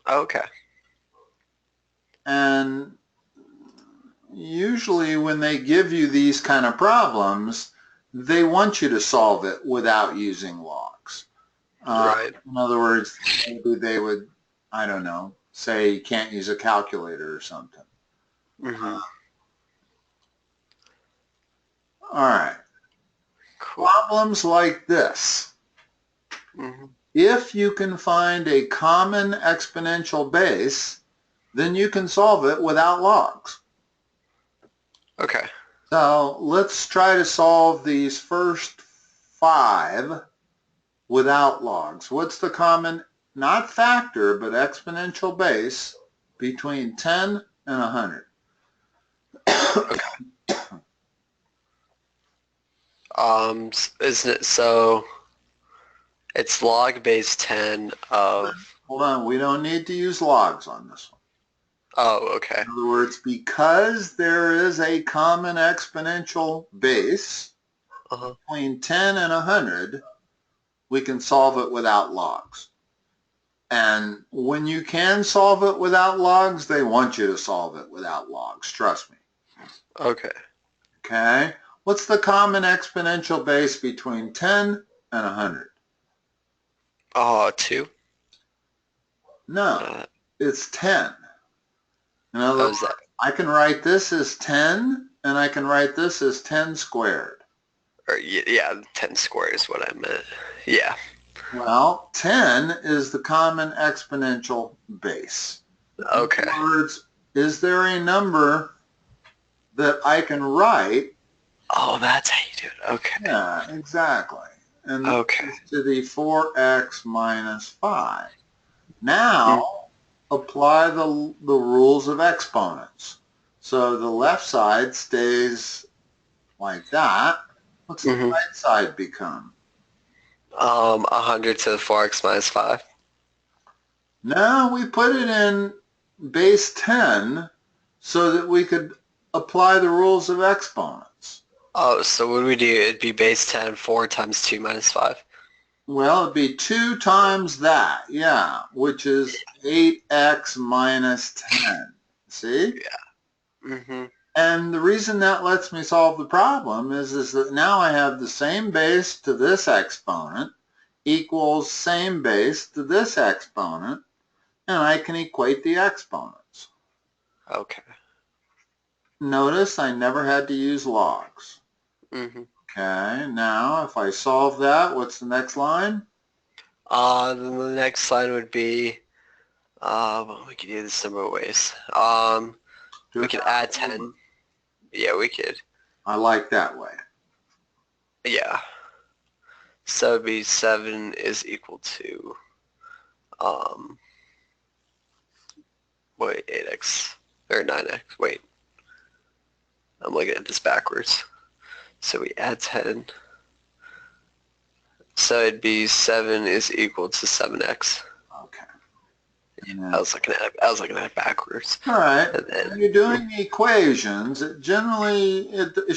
Okay. And usually when they give you these kind of problems, they want you to solve it without using logs. Right. In other words, maybe they would, I don't know, say you can't use a calculator or something. Mm-hmm. All right. Cool. Problems like this. Mm-hmm. If you can find a common exponential base, then you can solve it without logs. Okay. So let's try to solve these first 5 without logs. What's the common, not factor, but exponential base between 10 and 100? Okay. Isn't it so? It's log base 10 of. Hold on, we don't need to use logs on this one. Oh, okay. In other words, because there is a common exponential base Uh-huh. between 10 and 100, we can solve it without logs. And when you can solve it without logs, they want you to solve it without logs. Trust me. Okay. Okay? What's the common exponential base between 10 and 100? Oh, 2. No, Uh, it's 10. In other oh, words, is that? I can write this as 10 and I can write this as 10 squared. Or yeah, 10 squared is what I meant. Yeah. Well, 10 is the common exponential base. In Okay. other words, is there a number that I can write? Oh, that's how you do it. Okay. Yeah, exactly. And this Okay. is to the 4x minus 5. Mm, Now, apply the rules of exponents. So the left side stays like that. What's the mm-hmm. right side become? 100 to the 4x minus 5. Now we put it in base 10 so that we could apply the rules of exponents. Oh, so what do we do? It'd be base 10, 4 times 2 minus 5. Well, it'd be 2 times that, yeah, which is 8x minus 10. See? Yeah. Mm-hmm. And the reason that lets me solve the problem is that now I have the same base to this exponent equals same base to this exponent, and I can equate the exponents. Okay. Notice I never had to use logs. Mm-hmm. Okay, now if I solve that, what's the next line? Then the next line would be, well, we could do this several ways. Do We it could that add way. 10. Yeah, we could. I like that way. Yeah. So it'd be 7 is equal to, um, wait, 8x, or 9x, wait. I'm looking at this backwards. So we add 10. So it'd be 7 is equal to 7x. Okay. I was looking at it backwards. All right. And When you're then, doing the equations, it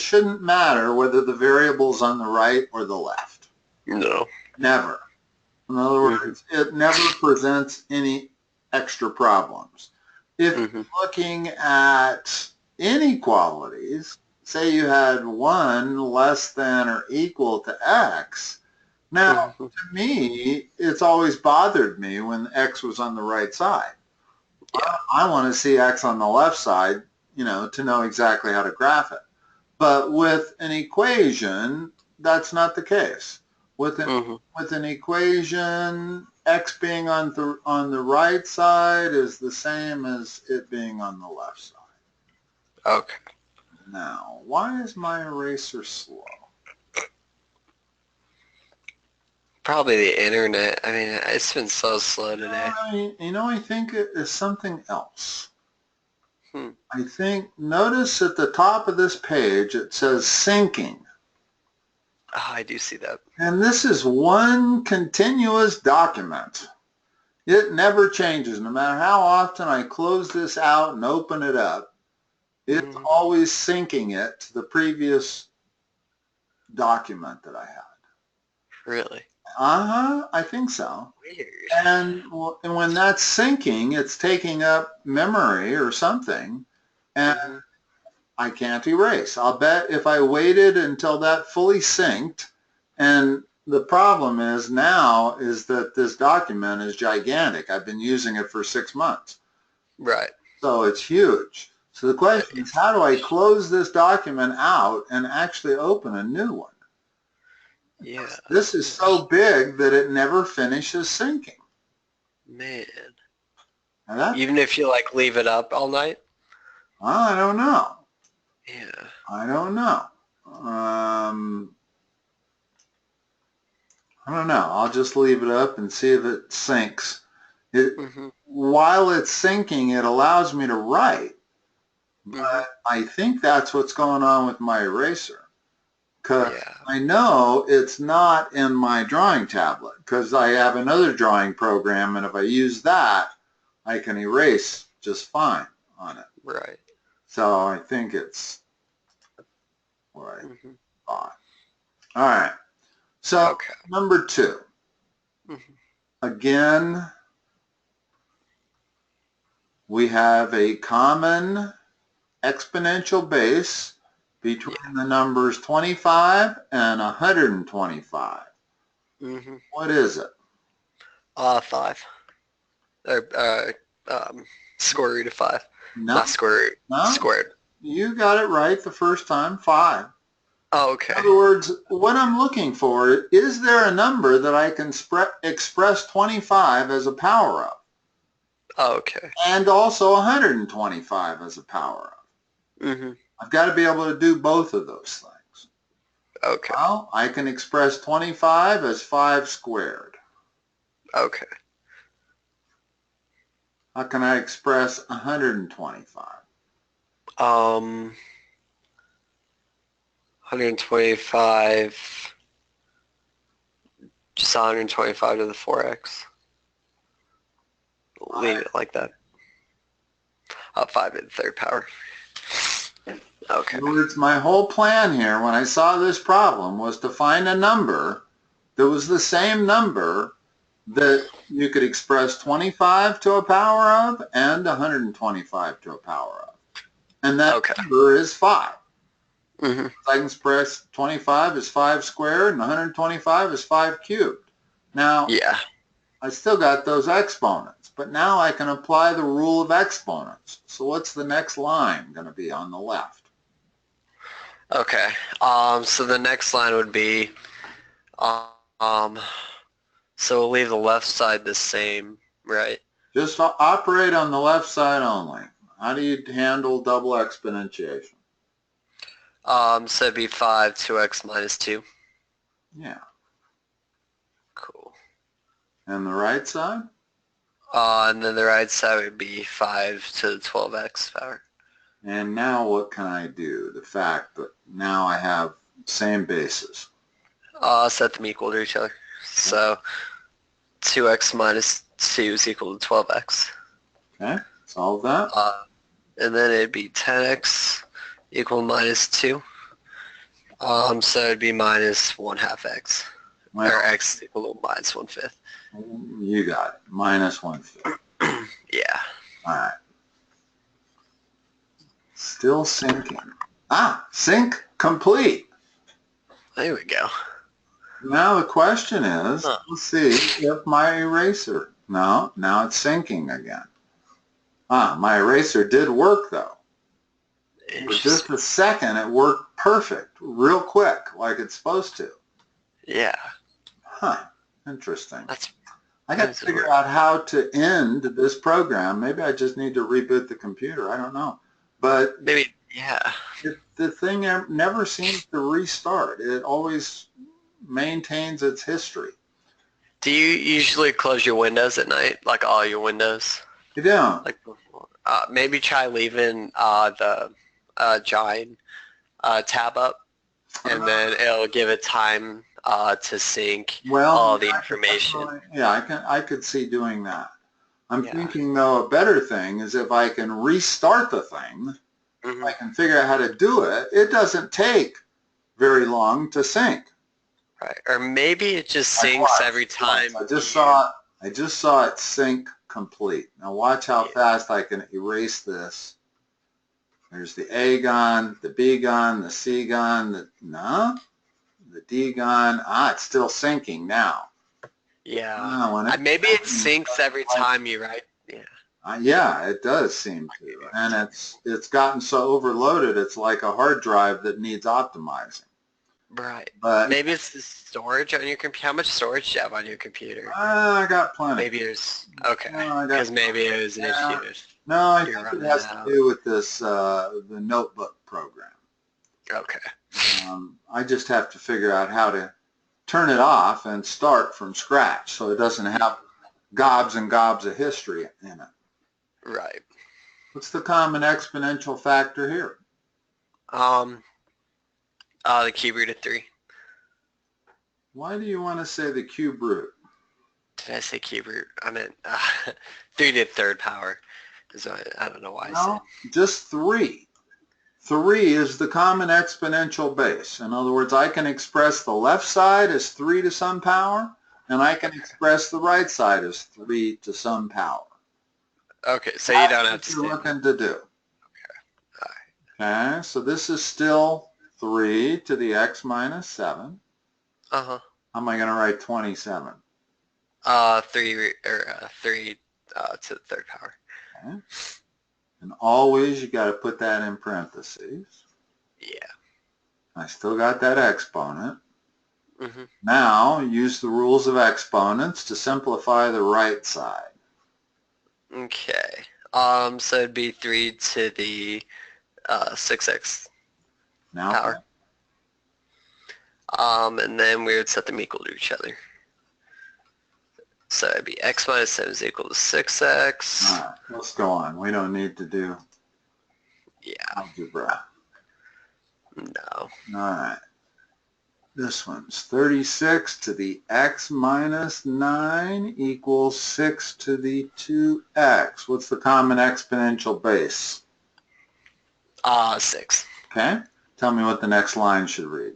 shouldn't matter whether the variable's on the right or the left. no. Never. In other Mm-hmm. words, it never presents any extra problems. If Mm-hmm. you're looking at inequalities, say you had 1 less than or equal to x, now Mm-hmm. to me, it's always bothered me when x was on the right side. Yeah. I want to see x on the left side, to know exactly how to graph it. But with an equation, that's not the case. With an Mm-hmm. with an equation, x being on the right side is the same as it being on the left side. Okay. Now, why is my eraser slow? Probably the internet. I mean, it's been so slow today. I think it is something else. Hmm. I think, notice at the top of this page, it says syncing. Oh, I do see that. And this is one continuous document. It never changes. No matter how often I close this out and open it up, it's Mm-hmm. always syncing it to the previous document that I had. Really? I think so. Weird. And when that's syncing, it's taking up memory or something, and Mm-hmm. I can't erase. I'll bet if I waited until that fully synced, and the problem is now is that this document is gigantic. I've been using it for 6 months. Right. So it's huge. So the question is, It's, how do I close this document out and actually open a new one? yeah. This is so big that it never finishes syncing. Man. And that, Even if you like leave it up all night? I don't know. Yeah. I don't know. I don't know. I'll just leave it up and see if it syncs. Mm-hmm. While it's syncing, it allows me to write, Mm-hmm. but I think that's what's going on with my eraser. Because Yeah. I know it's not in my drawing tablet because I have another drawing program, and if I use that, I can erase just fine on it. Right. So I think it's what I Mm-hmm. thought. All right. So Okay. number 2. Mm-hmm. Again, we have a common exponential base between Yeah. the numbers 25 and 125. Mm-hmm. What is it? 5. Or, square root of 5. No, Not square root. no, Squared. you got it right the first time, 5. Oh, In okay. other words, what I'm looking for, is there a number that I can express 25 as a power of Oh, okay. and also 125 as a power of? Mm-hmm. I've got to be able to do both of those things. Okay. Well, I can express 25 as 5 squared. Okay. How can I express 125? 125, just 125 to the 4x. Leave it like that. 5 to the third power. Okay. In other words, my whole plan here when I saw this problem was to find a number that was the same number that you could express 25 to a power of and 125 to a power of. And that Okay. number is 5. Mm-hmm. I can express 25 as 5 squared and 125 as 5 cubed. Now, Yeah. I still got those exponents, but now I can apply the rule of exponents. So what's the next line going to be on the left? Okay. So the next line would be, um, so we'll leave the left side the same, right? Just operate on the left side only. How do you handle double exponentiation? So it'd be 5, 2x minus 2. Yeah. Cool. And the right side? And then the right side would be 5 to the 12x power. And now what can I do? The fact that now I have same basis. Set them equal to each other. So 2x minus 2 is equal to 12x. Okay, solve that. And then it'd be 10x equal to minus 2. So it'd be minus 1/2 x. Well, Or x equal to minus 1/5. you got it. Minus 1/5. Yeah. All right. Still syncing. Sync complete. There we go. Now the question is, Huh. let's see if my eraser, no, now it's syncing again. My eraser did work though. For just Interesting. a second, it worked perfect, real quick, like it's supposed to. Yeah. Interesting. That's I got to figure out how to end this program. Maybe I just need to reboot the computer. I don't know. But maybe, yeah. the thing never seems to restart. It always maintains its history. Do you usually close your windows at night? Like all your windows? You don't. Like before? Maybe try leaving the giant tab up, and then it'll give it time to sync all the information. Yeah, I could see doing that. I'm thinking though a better thing is if I can restart the thing, if I can figure out how to do it, it doesn't take very long to sync. Right. Or maybe it just Like syncs watch, every time. I just saw it sync complete. Now watch how fast I can erase this. There's the A gone, the B gone, the C gone, the D gone. It's still syncing now. Yeah. Maybe it syncs every time you write. Yeah. Yeah, it does seem to. And it's gotten so overloaded, it's like a hard drive that needs optimizing. Right. But maybe it's the storage on your computer. How much storage do you have on your computer? I got plenty. Maybe there's, okay. Because maybe it was an issue. No, I think it has to do with this, the notebook program. Okay. I just have to figure out how to turn it off and start from scratch so it doesn't have gobs and gobs of history in it. Right. What's the common exponential factor here? The cube root of 3. Why do you want to say the cube root? Did I say cube root? I meant 3 to the third power. I don't know why I said. Just 3. 3 is the common exponential base. In other words, I can express the left side as 3 to some power, and I can express the right side as 3 to some power. Okay, so you don't have to. That's what you're looking to do. Okay. Okay, so this is still 3 to the x minus 7. Uh-huh. How am I going to write 27? 3 to the third power. Okay. And always you got to put that in parentheses. Yeah. I still got that exponent. Mm-hmm. Now use the rules of exponents to simplify the right side. Okay. So it'd be 3 to the 6x now power. And then we would set them equal to each other. So it'd be x minus 7 is equal to 6x. All right, let's go on. We don't need to do algebra. No. All right. This one's 36 to the x minus 9 equals 6 to the 2x. What's the common exponential base? 6. Okay. Tell me what the next line should read.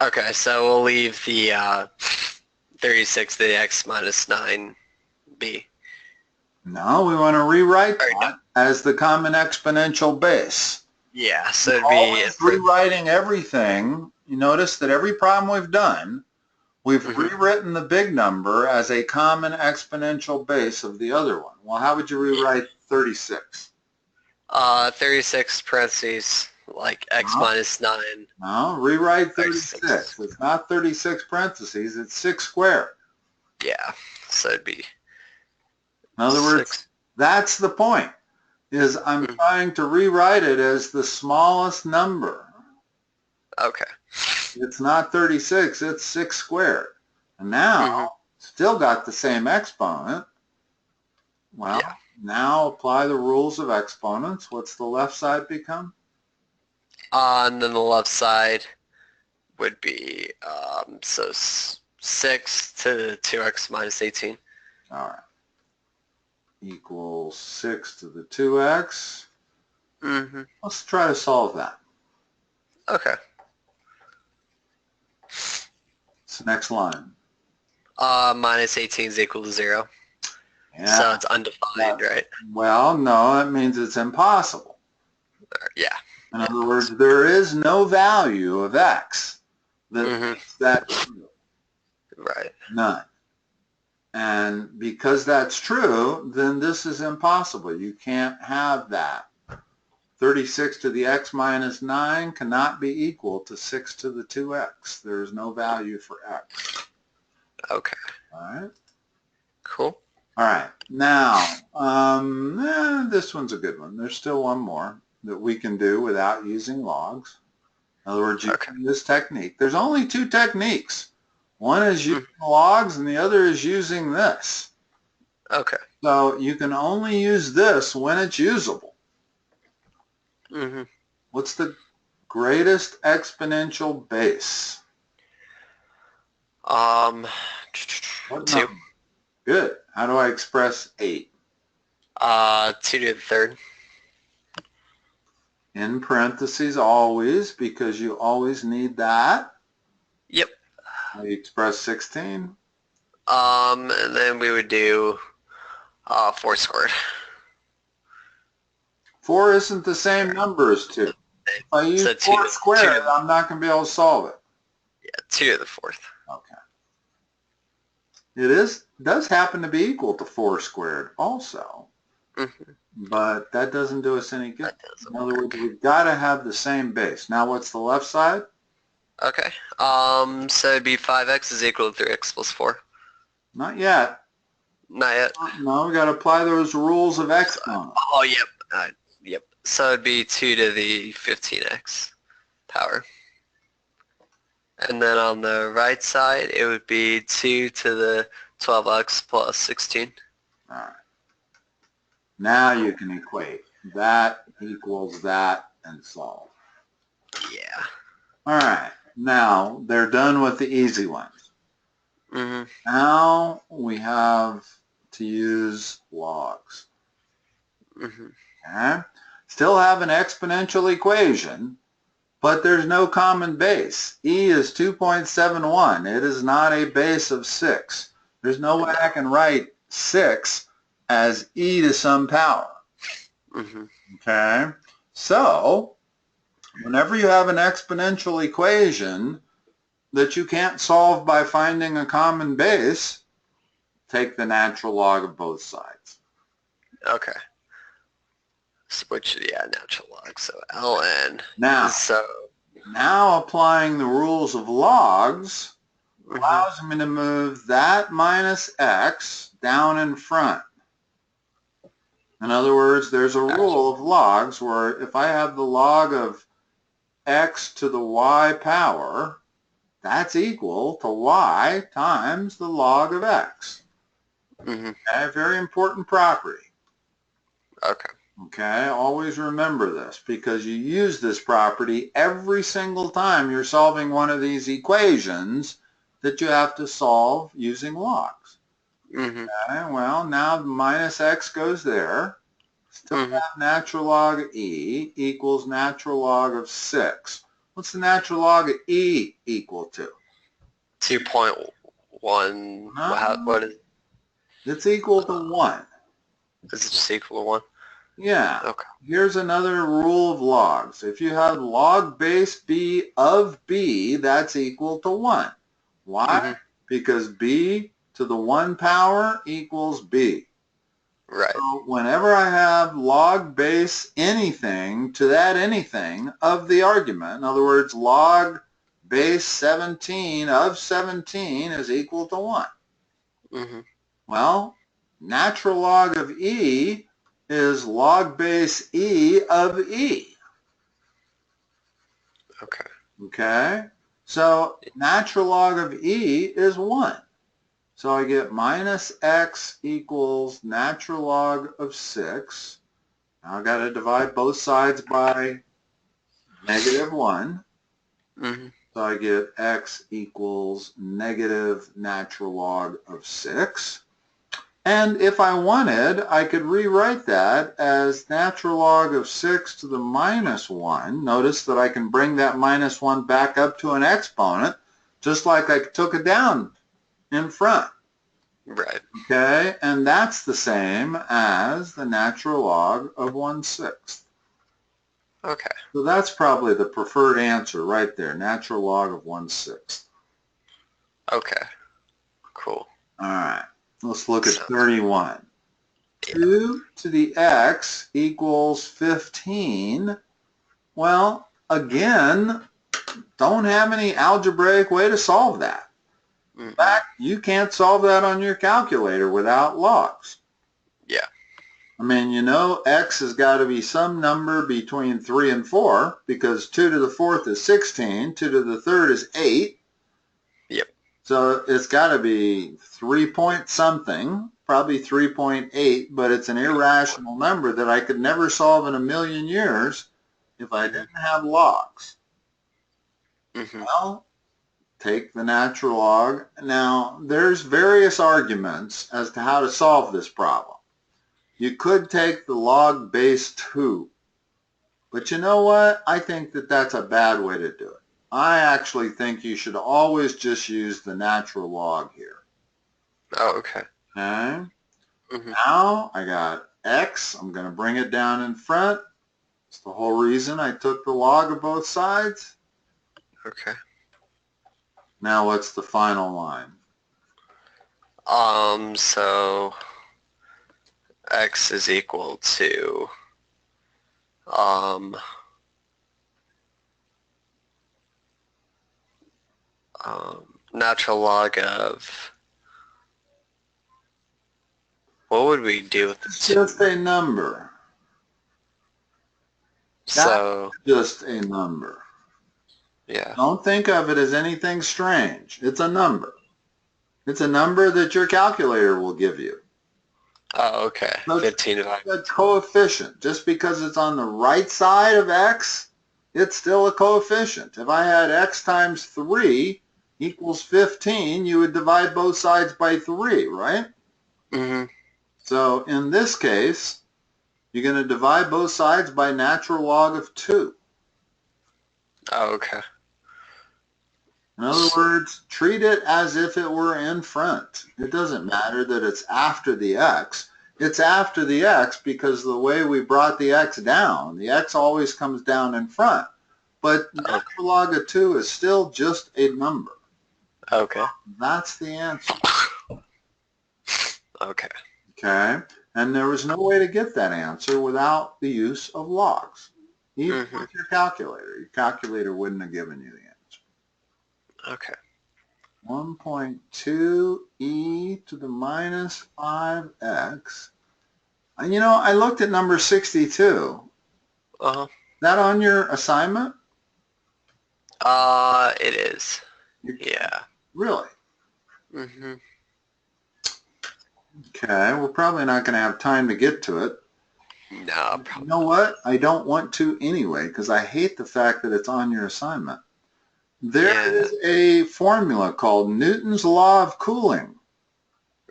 Okay, so we'll leave the 36 to the x minus 9b. No, we want to rewrite that as the common exponential base. Yeah, so it'd be rewriting everything. You notice that every problem we've done, we've rewritten the big number as a common exponential base of the other one. Well, how would you rewrite 36? 36 parentheses, like x minus 9. No, rewrite 36. It's not 36 parentheses, it's 6 squared. Yeah, so it'd be in other words, that's the point, is I'm trying to rewrite it as the smallest number. Okay. It's not 36, it's 6 squared. And now, still got the same exponent. Well, now apply the rules of exponents. What's the left side become? And then the left side would be, so 6 to the 2x minus 18. All right. Equals 6 to the 2x. Let's try to solve that. Okay. What's the next line? Minus 18 is equal to 0. Yeah. So it's undefined, right? Well, no, that means it's impossible. Yeah. In other words, there is no value of x that true. Right. None. And because that's true, then this is impossible. You can't have that. 36 to the x minus 9 cannot be equal to 6 to the 2x. There is no value for x. Okay. All right. Cool. All right. Now, this one's a good one. There's still one more that we can do without using logs. In other words, using this technique. There's only 2 techniques. One is using logs and the other is using this. Okay. So you can only use this when it's usable. What's the greatest exponential base? 2. Good. How do I express 8? 2 to the third. In parentheses always, because you always need that. Yep. We express 16. And then we would do 4 squared. 4 isn't the same number as 2. If I use So 4 squared, I'm not going to be able to solve it. Yeah, 2 to the 4th. Okay. It does happen to be equal to 4 squared also. But that doesn't do us any good. In other words, we've got to have the same base. Now what's the left side? Okay. So it'd be 5x is equal to 3x plus 4. Not yet. Not yet. No, we got to apply those rules of exponents. Oh, yep. Yep. So it'd be 2 to the 15x power. And then on the right side, it would be 2 to the 12x plus 16. All right. Now you can equate. That equals that and solve. Yeah. All right. Now they're done with the easy ones. Now we have to use logs. Okay. Still have an exponential equation, but there's no common base. E is 2.71. It is not a base of 6. There's no way I can write 6 as e to some power. Okay? So, whenever you have an exponential equation that you can't solve by finding a common base, take the natural log of both sides. Okay. Switch to the natural log, so ln. Now applying the rules of logs allows me to move that minus x down in front. In other words, there's a rule of logs where if I have the log of x to the y power, that's equal to y times the log of x. A very important property. Okay, always remember this because you use this property every single time you're solving one of these equations that you have to solve using logs. Okay, well, now the minus x goes there. Still have natural log of e equals natural log of 6. What's the natural log of e equal to? 2.1. What is it? It's equal to 1. Is it just equal to 1? Yeah. Okay. Here's another rule of logs. If you have log base b of b, that's equal to 1. Why? Because b to the 1 power equals b. Right. So whenever I have log base anything to that anything of the argument, in other words, log base 17 of 17 is equal to 1. Well, natural log of e is log base e of e. Okay? So natural log of e is 1. So I get minus x equals natural log of 6. Now I've got to divide both sides by negative 1. So I get x equals negative natural log of 6. And if I wanted, I could rewrite that as natural log of 6 to the minus 1. Notice that I can bring that minus 1 back up to an exponent, just like I took it down in front. Right. Okay, and that's the same as the natural log of 1/6. Okay. So that's probably the preferred answer right there, natural log of 1/6. Okay. Cool. All right, let's look at 31. 2 to the x equals 15. Well, again, don't have any algebraic way to solve that. In fact, you can't solve that on your calculator without logs. Yeah. I mean, you know x has got to be some number between 3 and 4 because 2 to the 4th is 16, 2 to the 3rd is 8. Yep. So it's got to be 3 point something, probably 3.8, but it's an irrational number that I could never solve in a million years if I didn't have logs. Well, take the natural log. Now, there's various arguments as to how to solve this problem. You could take the log base 2. But you know what? I think that that's a bad way to do it. I actually think you should always just use the natural log here. Oh, okay. Okay. Now I got x. I'm going to bring it down in front. It's the whole reason I took the log of both sides. Okay. Now what's the final line? So x is equal to natural log of, what would we do with It's the 2? just a number. So That's just a number. yeah. Don't think of it as anything strange. It's a number. It's a number that your calculator will give you. Oh, okay. So 15 divided. a coefficient. Just because it's on the right side of x, it's still a coefficient. If I had x times 3 equals 15, you would divide both sides by 3, right? So in this case, you're going to divide both sides by natural log of 2. Oh, okay. In other words, treat it as if it were in front. It doesn't matter that it's after the x. It's after the x because the way we brought the x down, the x always comes down in front. But natural log of 2 is still just a number. Okay. That's the answer. Okay. Okay? And there was no way to get that answer without the use of logs. Even with your calculator wouldn't have given you the answer. Okay. 1.2 e to the minus 5x. And you know, I looked at number 62. That on your assignment? It is. Yeah. Really? Okay, we're probably not going to have time to get to it. No, probably. You know what? I don't want to anyway because I hate the fact that it's on your assignment. There is a formula called Newton's law of cooling.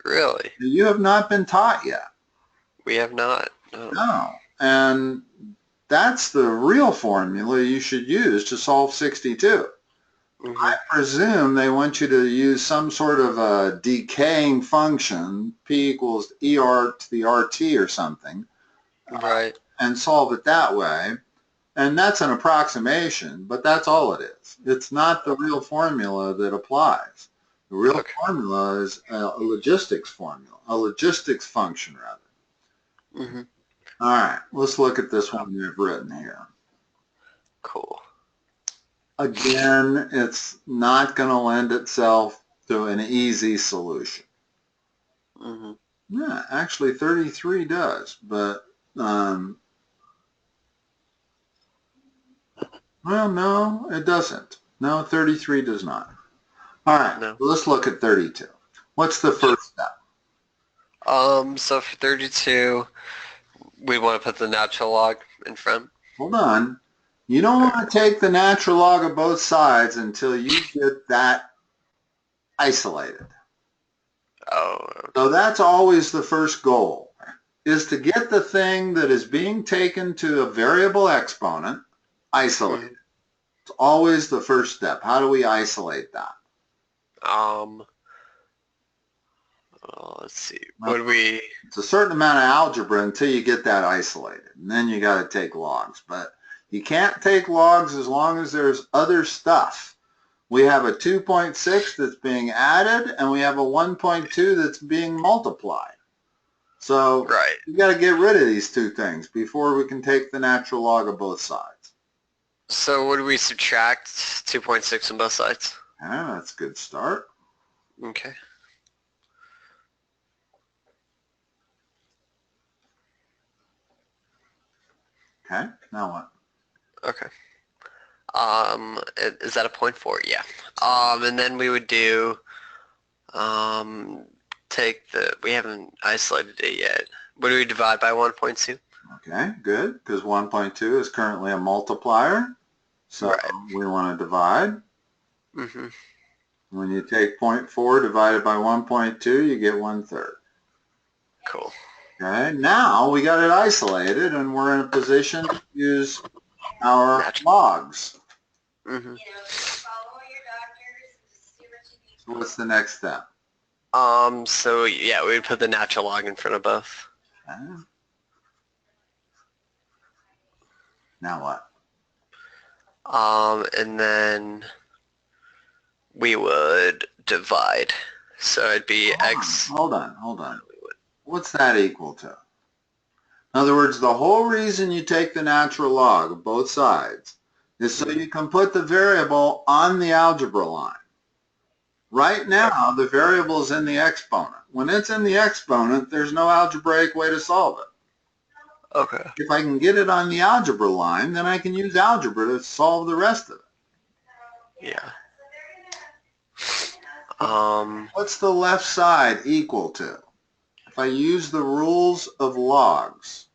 Really? You have not been taught yet. We have not. No. And that's the real formula you should use to solve 62. I presume they want you to use some sort of a decaying function, p equals er to the rt or something, right, and solve it that way. And that's an approximation, but that's all it is. It's not the real formula that applies. The real formula is a logistics formula, a logistics function rather. All right, let's look at this one we've written here. Cool. Again, it's not going to lend itself to an easy solution. Yeah, actually 33 does, but well, no, it doesn't. No, 33 does not. All right, let's look at 32. What's the first step? So for 32, we want to put the natural log in front. Hold on. You don't want to take the natural log of both sides until you get that isolated. So that's always the first goal, is to get the thing that is being taken to a variable exponent isolated. It's always the first step. How do we isolate that? Let's see. It's a certain amount of algebra until you get that isolated, and then you got to take logs. But you can't take logs as long as there's other stuff. We have a 2.6 that's being added, and we have a 1.2 that's being multiplied. So you got to get rid of these two things before we can take the natural log of both sides. So would we subtract 2.6 on both sides? Yeah, that's a good start. Okay. Okay, now what? Okay. Is that a 0.4? Yeah. And then we would do, we haven't isolated it yet. What do we divide by 1.2? Okay, good, because 1.2 is currently a multiplier. So we want to divide. When you take 0.4 divided by 1.2, you get 1/3. Cool. Okay, now we got it isolated and we're in a position to use our logs. So what's the next step? So yeah, we would put the natural log in front of both. Okay. Now what? And then we would divide. So it'd be x. Hold on. What's that equal to? In other words, the whole reason you take the natural log of both sides is so you can put the variable on the algebra line. Right now, the variable is in the exponent. When it's in the exponent, there's no algebraic way to solve it. Okay. If I can get it on the algebra line, then I can use algebra to solve the rest of it. Yeah. What's the left side equal to? If I use the rules of logs,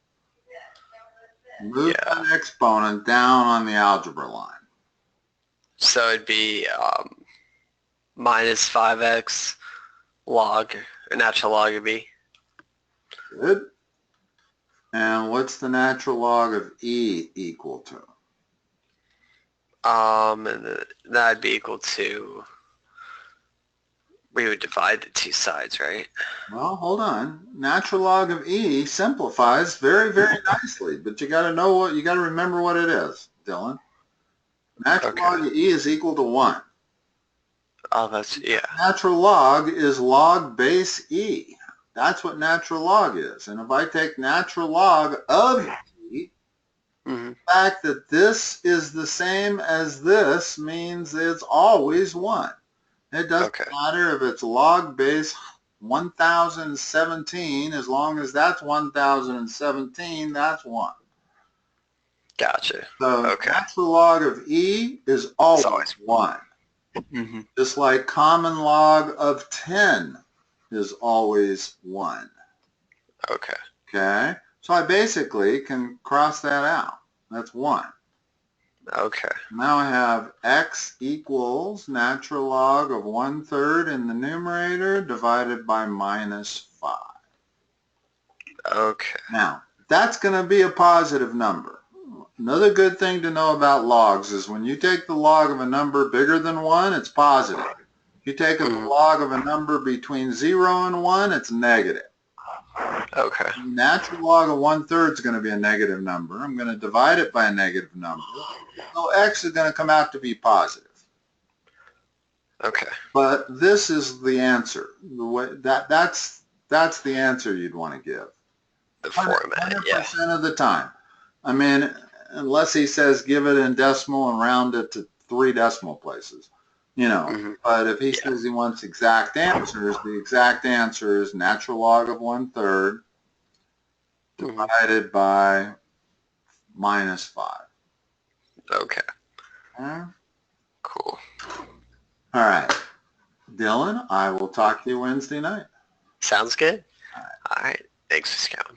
move that exponent down on the algebra line. So it'd be minus 5x log, or natural log of e. Good. And what's the natural log of e equal to? And that'd be equal to, we would divide the two sides, right? Well, hold on. Natural log of e simplifies very, very nicely, but you got to remember what it is, Dylan. Natural log of e is equal to 1. Oh, that's, yeah. Natural log is log base e. That's what natural log is. And if I take natural log of e, the fact that this is the same as this means it's always 1. It doesn't matter if it's log base 1017, as long as that's 1017, that's 1. Gotcha. So natural log of e is always 1. Just like common log of 10 is always 1. Okay? So I basically can cross that out. That's 1. Okay. Now I have x equals natural log of 1/3 in the numerator divided by minus 5. Okay. Now, that's going to be a positive number. Another good thing to know about logs is when you take the log of a number bigger than 1, it's positive. If you take a log of a number between 0 and 1, it's negative. Okay. The natural log of 1/3 is going to be a negative number. I'm going to divide it by a negative number. So x is going to come out to be positive. Okay. But this is the answer. The way that's the answer you'd want to give. The format, 100% of the time. I mean, unless he says give it in decimal and round it to 3 decimal places, you know. But if he says he wants exact answers, the exact answer is natural log of 1/3 divided by minus 5. Okay. Cool. All right. Dylan, I will talk to you Wednesday night. Sounds good. All right. Thanks for scouting.